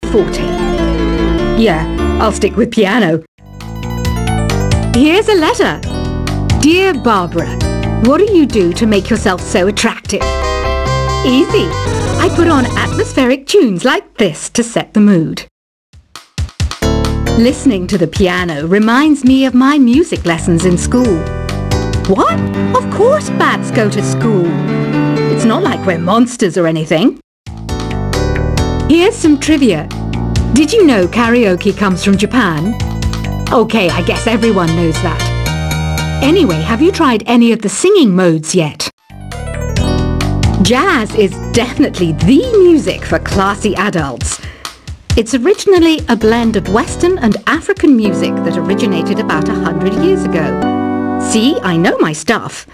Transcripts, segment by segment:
forte. Yeah, I'll stick with piano. Here's a letter. Dear Barbara, what do you do to make yourself so attractive? Easy. I put on atmospheric tunes like this to set the mood. Listening to the piano reminds me of my music lessons in school. What? Of course bats go to school. It's not like we're monsters or anything. Here's some trivia. Did you know karaoke comes from Japan? Okay, I guess everyone knows that. Anyway, have you tried any of the singing modes yet? Jazz is definitely the music for classy adults. It's originally a blend of Western and African music that originated about 100 years ago. See, I know my stuff.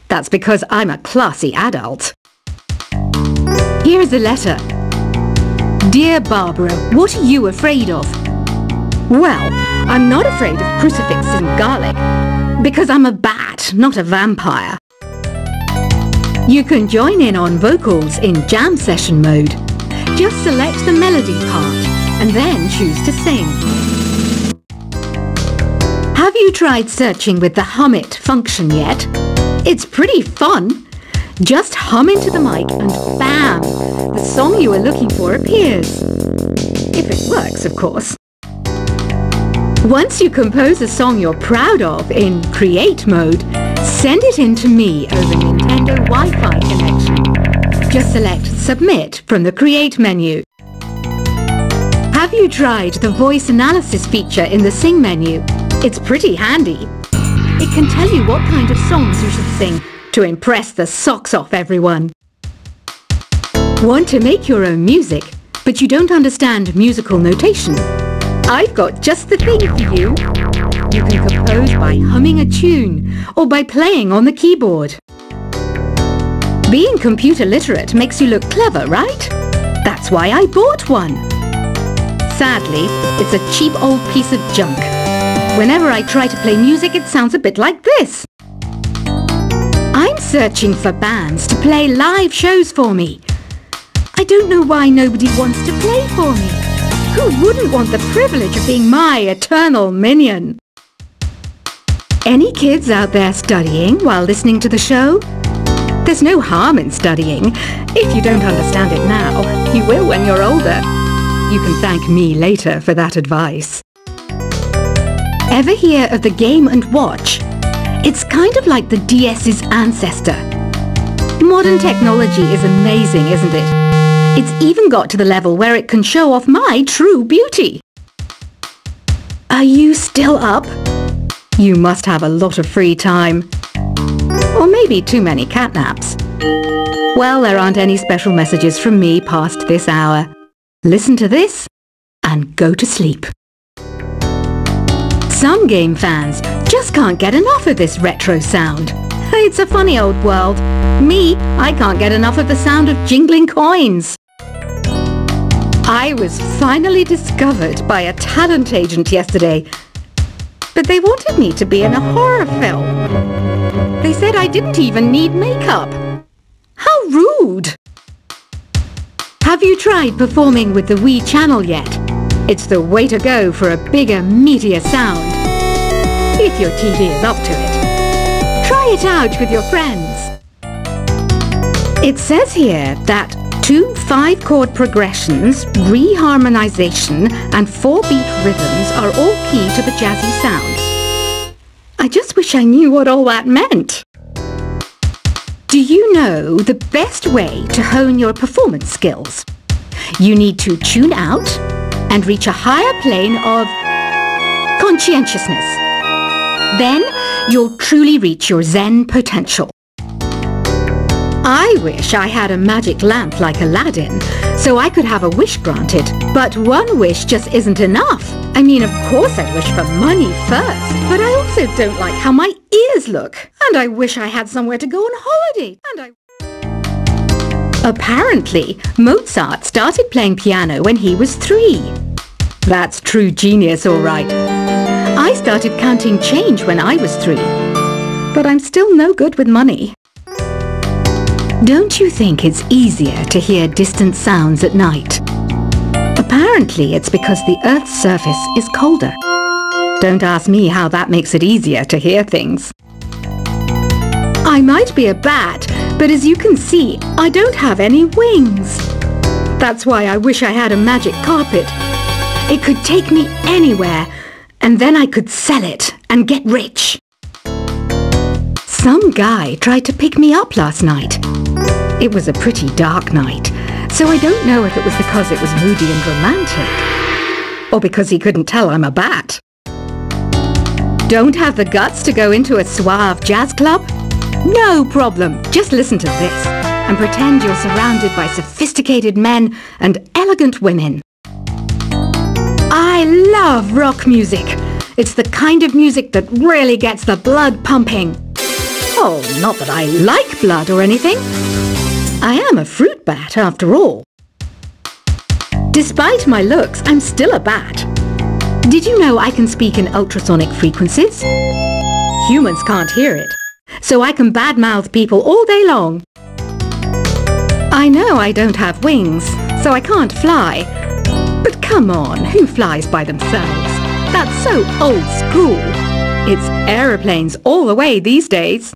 That's because I'm a classy adult. Here's a letter. Dear Barbara, what are you afraid of? Well, I'm not afraid of crucifix and garlic, because I'm a bat, not a vampire. You can join in on vocals in jam session mode. Just select the melody part and then choose to sing. Have you tried searching with the Hum It function yet? It's pretty fun. Just hum into the mic and bam! The song you are looking for appears. If it works, of course. Once you compose a song you're proud of in Create mode, send it in to me over Nintendo Wi-Fi connection. Just select Submit from the Create menu. Have you tried the voice analysis feature in the Sing menu? It's pretty handy. It can tell you what kind of songs you should sing to impress the socks off everyone. Want to make your own music, but you don't understand musical notation? I've got just the thing for you. You can compose by humming a tune or by playing on the keyboard. Being computer literate makes you look clever, right? That's why I bought one. Sadly, it's a cheap old piece of junk. Whenever I try to play music, it sounds a bit like this. I'm searching for bands to play live shows for me. I don't know why nobody wants to play for me. Who wouldn't want the privilege of being my eternal minion? Any kids out there studying while listening to the show? There's no harm in studying. If you don't understand it now, you will when you're older. You can thank me later for that advice. Ever hear of the Game & Watch? It's kind of like the DS's ancestor. Modern technology is amazing, isn't it? It's even got to the level where it can show off my true beauty. Are you still up? You must have a lot of free time. Or maybe too many catnaps. Well, there aren't any special messages from me past this hour. Listen to this and go to sleep. Some game fans just can't get enough of this retro sound. It's a funny old world. Me, I can't get enough of the sound of jingling coins. I was finally discovered by a talent agent yesterday, but they wanted me to be in a horror film. They said I didn't even need makeup. How rude! Have you tried performing with the Wii channel yet? It's the way to go for a bigger, meatier sound. If your TV is up to it. Try it out with your friends. It says here that 2 5-chord progressions, reharmonization and 4-beat rhythms are all key to the jazzy sound. I just wish I knew what all that meant. Do you know the best way to hone your performance skills? You need to tune out and reach a higher plane of conscientiousness. Then you'll truly reach your Zen potential. I wish I had a magic lamp like Aladdin, so I could have a wish granted. But one wish just isn't enough. I mean, of course I'd wish for money first, but I also don't like how my ears look. And I wish I had somewhere to go on holiday. Apparently, Mozart started playing piano when he was 3. That's true genius, all right. I started counting change when I was 3, but I'm still no good with money. Don't you think it's easier to hear distant sounds at night? Apparently, it's because the Earth's surface is colder. Don't ask me how that makes it easier to hear things. I might be a bat, but as you can see, I don't have any wings. That's why I wish I had a magic carpet. It could take me anywhere, and then I could sell it and get rich. Some guy tried to pick me up last night. It was a pretty dark night, so I don't know if it was because it was moody and romantic, or because he couldn't tell I'm a bat. Don't have the guts to go into a suave jazz club? No problem, just listen to this and pretend you're surrounded by sophisticated men and elegant women. I love rock music. It's the kind of music that really gets the blood pumping. Oh, not that I like blood or anything. I am a fruit bat after all. Despite my looks, I'm still a bat. Did you know I can speak in ultrasonic frequencies? Humans can't hear it, so I can badmouth people all day long. I know I don't have wings, so I can't fly. But come on, who flies by themselves? That's so old school. It's aeroplanes all the way these days.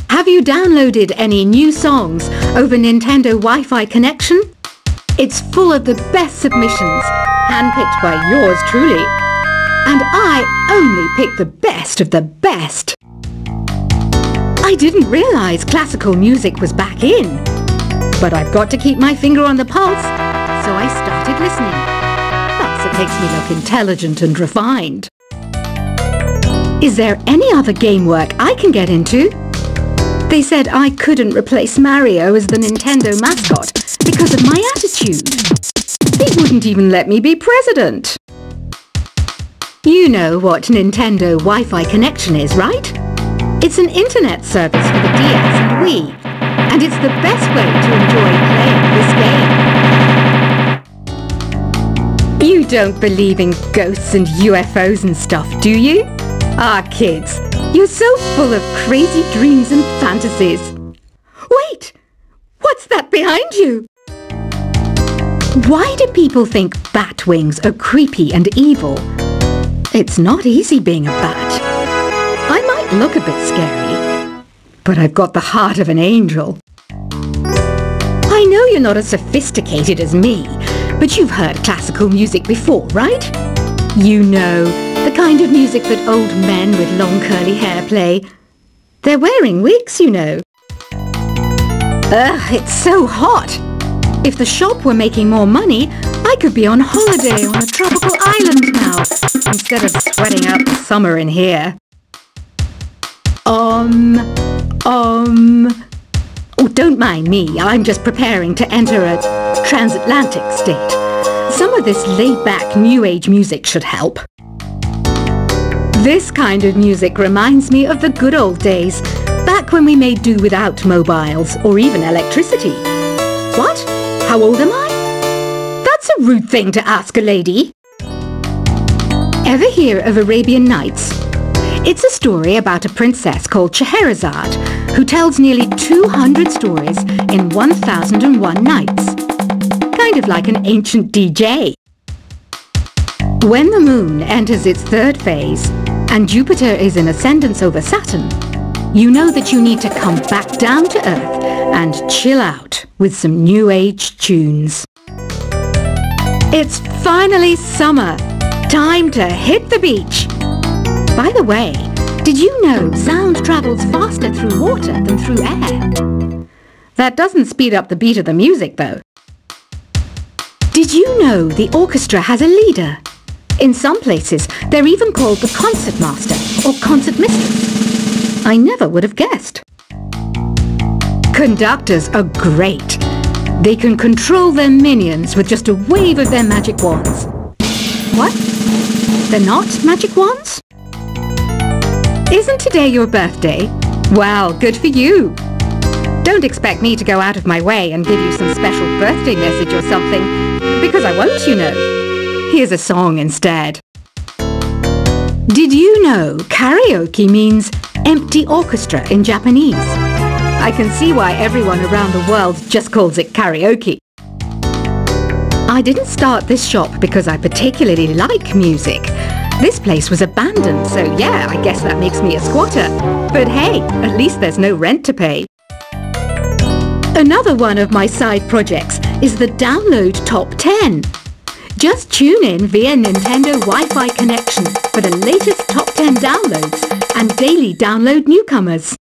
Have you downloaded any new songs over Nintendo Wi-Fi connection? It's full of the best submissions, handpicked by yours truly. And I only pick the best of the best. I didn't realize classical music was back in. But I've got to keep my finger on the pulse, so I started listening. Plus, it makes me look intelligent and refined. Is there any other game work I can get into? They said I couldn't replace Mario as the Nintendo mascot because of my attitude. They wouldn't even let me be president. You know what Nintendo Wi-Fi connection is, right? It's an internet service for the DS and Wii, and it's the best way to enjoy playing this game. You don't believe in ghosts and UFOs and stuff, do you? Ah, kids, you're so full of crazy dreams and fantasies. Wait! What's that behind you? Why do people think bat wings are creepy and evil? It's not easy being a bat. I might look a bit scary, but I've got the heart of an angel. I know you're not as sophisticated as me, but you've heard classical music before, right? You know, the kind of music that old men with long curly hair play. They're wearing wigs, you know. Ugh, it's so hot. If the shop were making more money, I could be on holiday on a tropical island now, instead of sweating out the summer in here. Oh, don't mind me. I'm just preparing to enter a transatlantic state. Some of this laid-back New Age music should help. This kind of music reminds me of the good old days, back when we made do without mobiles or even electricity. What? How old am I? That's a rude thing to ask a lady. Ever hear of Arabian Nights? It's a story about a princess called Scheherazade, who tells nearly 200 stories in 1001 nights. Kind of like an ancient DJ. When the moon enters its third phase, and Jupiter is in ascendance over Saturn, you know that you need to come back down to Earth and chill out with some New Age tunes. It's finally summer. Time to hit the beach. By the way, did you know sound travels faster through water than through air? That doesn't speed up the beat of the music, though. Did you know the orchestra has a leader? In some places, they're even called the concert master or concert mistress. I never would have guessed. Conductors are great. They can control their minions with just a wave of their magic wands. What? They're not magic wands? Isn't today your birthday? Well, good for you. Don't expect me to go out of my way and give you some special birthday message or something, because I won't, you know. Here's a song instead. Did you know karaoke means empty orchestra in Japanese? I can see why everyone around the world just calls it karaoke. I didn't start this shop because I particularly like music. This place was abandoned, so yeah, I guess that makes me a squatter. But hey, at least there's no rent to pay. Another one of my side projects is the Download Top 10. Just tune in via Nintendo Wi-Fi connection for the latest top 10 downloads and daily download newcomers.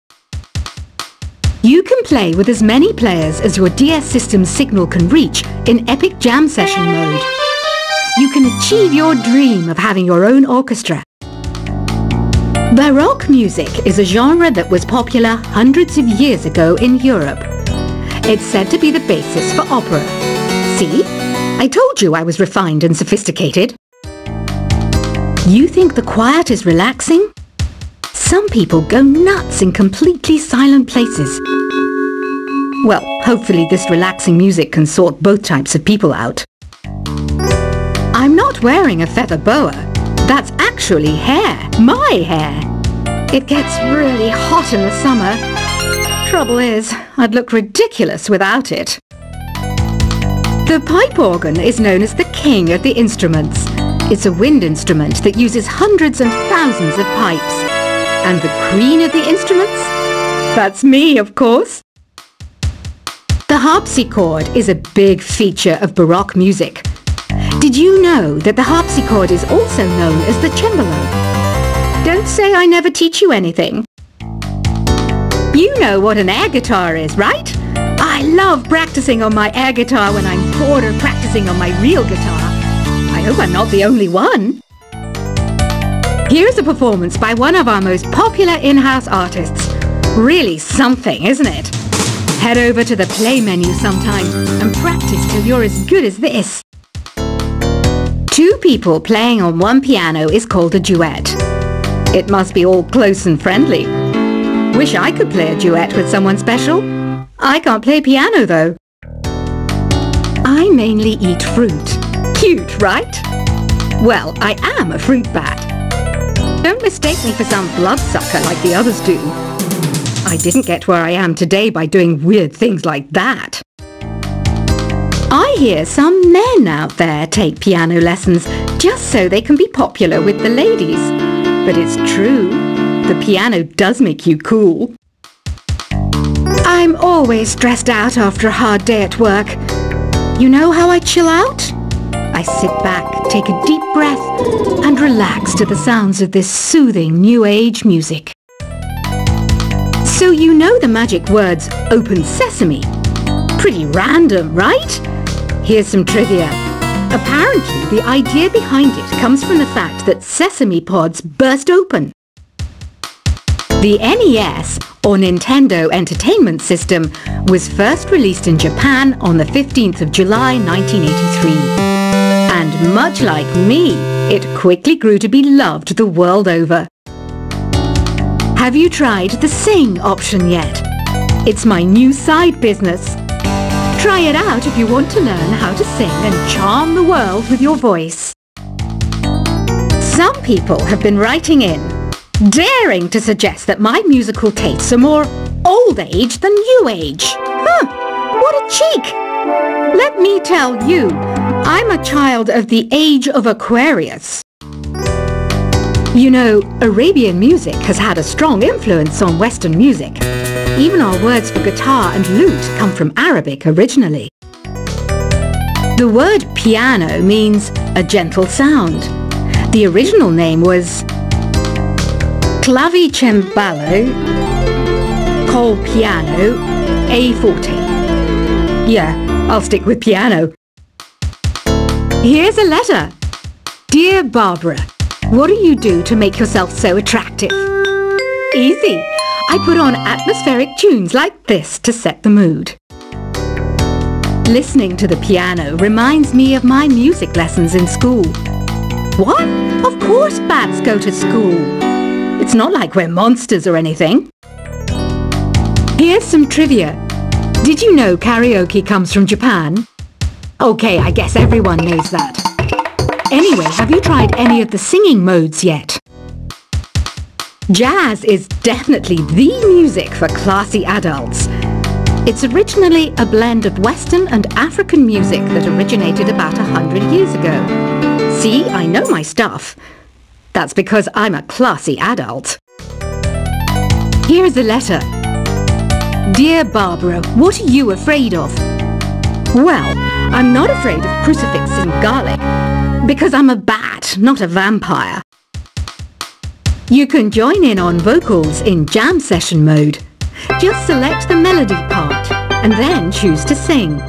You can play with as many players as your DS system's signal can reach in Epic Jam Session mode. You can achieve your dream of having your own orchestra. Baroque music is a genre that was popular hundreds of years ago in Europe. It's said to be the basis for opera. See? I told you I was refined and sophisticated. You think the quiet is relaxing? Some people go nuts in completely silent places. Well, hopefully this relaxing music can sort both types of people out. I'm not wearing a feather boa. That's actually hair. My hair. It gets really hot in the summer. Trouble is, I'd look ridiculous without it. The pipe organ is known as the king of the instruments. It's a wind instrument that uses hundreds and thousands of pipes. And the queen of the instruments? That's me, of course. The harpsichord is a big feature of Baroque music. Did you know that the harpsichord is also known as the cembalo? Don't say I never teach you anything. You know what an air guitar is, right? I love practicing on my air guitar when I'm bored of practicing on my real guitar. I hope I'm not the only one. Here's a performance by one of our most popular in-house artists. Really something, isn't it? Head over to the play menu sometime and practice till you're as good as this. Two people playing on one piano is called a duet. It must be all close and friendly. Wish I could play a duet with someone special. I can't play piano though. I mainly eat fruit. Cute, right? Well, I am a fruit bat. Don't mistake me for some bloodsucker like the others do. I didn't get where I am today by doing weird things like that. I hear some men out there take piano lessons just so they can be popular with the ladies. But it's true, the piano does make you cool. I'm always stressed out after a hard day at work. You know how I chill out? I sit back, take a deep breath, and relax to the sounds of this soothing new age music. So you know the magic words "open sesame"? Pretty random, right? Here's some trivia. Apparently, the idea behind it comes from the fact that sesame pods burst open. The NES, or Nintendo Entertainment System, was first released in Japan on the 15th of July 1983. And much like me, it quickly grew to be loved the world over. Have you tried the Sing option yet? It's my new side business. Try it out if you want to learn how to sing and charm the world with your voice. Some people have been writing in, daring to suggest that my musical tastes are more old age than new age. What a cheek! Let me tell you, I'm a child of the age of Aquarius. You know, Arabian music has had a strong influence on Western music. Even our words for guitar and lute come from Arabic originally. The word piano means a gentle sound. The original name was clavicembalo col piano a forte. Yeah, I'll stick with piano. Here's a letter. Dear Barbara, what do you do to make yourself so attractive? Easy. I put on atmospheric tunes like this to set the mood. Listening to the piano reminds me of my music lessons in school. What? Of course bats go to school. It's not like we're monsters or anything. Here's some trivia. Did you know karaoke comes from Japan? Okay, I guess everyone knows that. Anyway, have you tried any of the singing modes yet? Jazz is definitely the music for classy adults. It's originally a blend of Western and African music that originated about 100 years ago. See, I know my stuff. That's because I'm a classy adult. Here's a letter. Dear Barbara, what are you afraid of? Well, I'm not afraid of crucifix and garlic, because I'm a bat, not a vampire. You can join in on vocals in jam session mode. Just select the melody part and then choose to sing.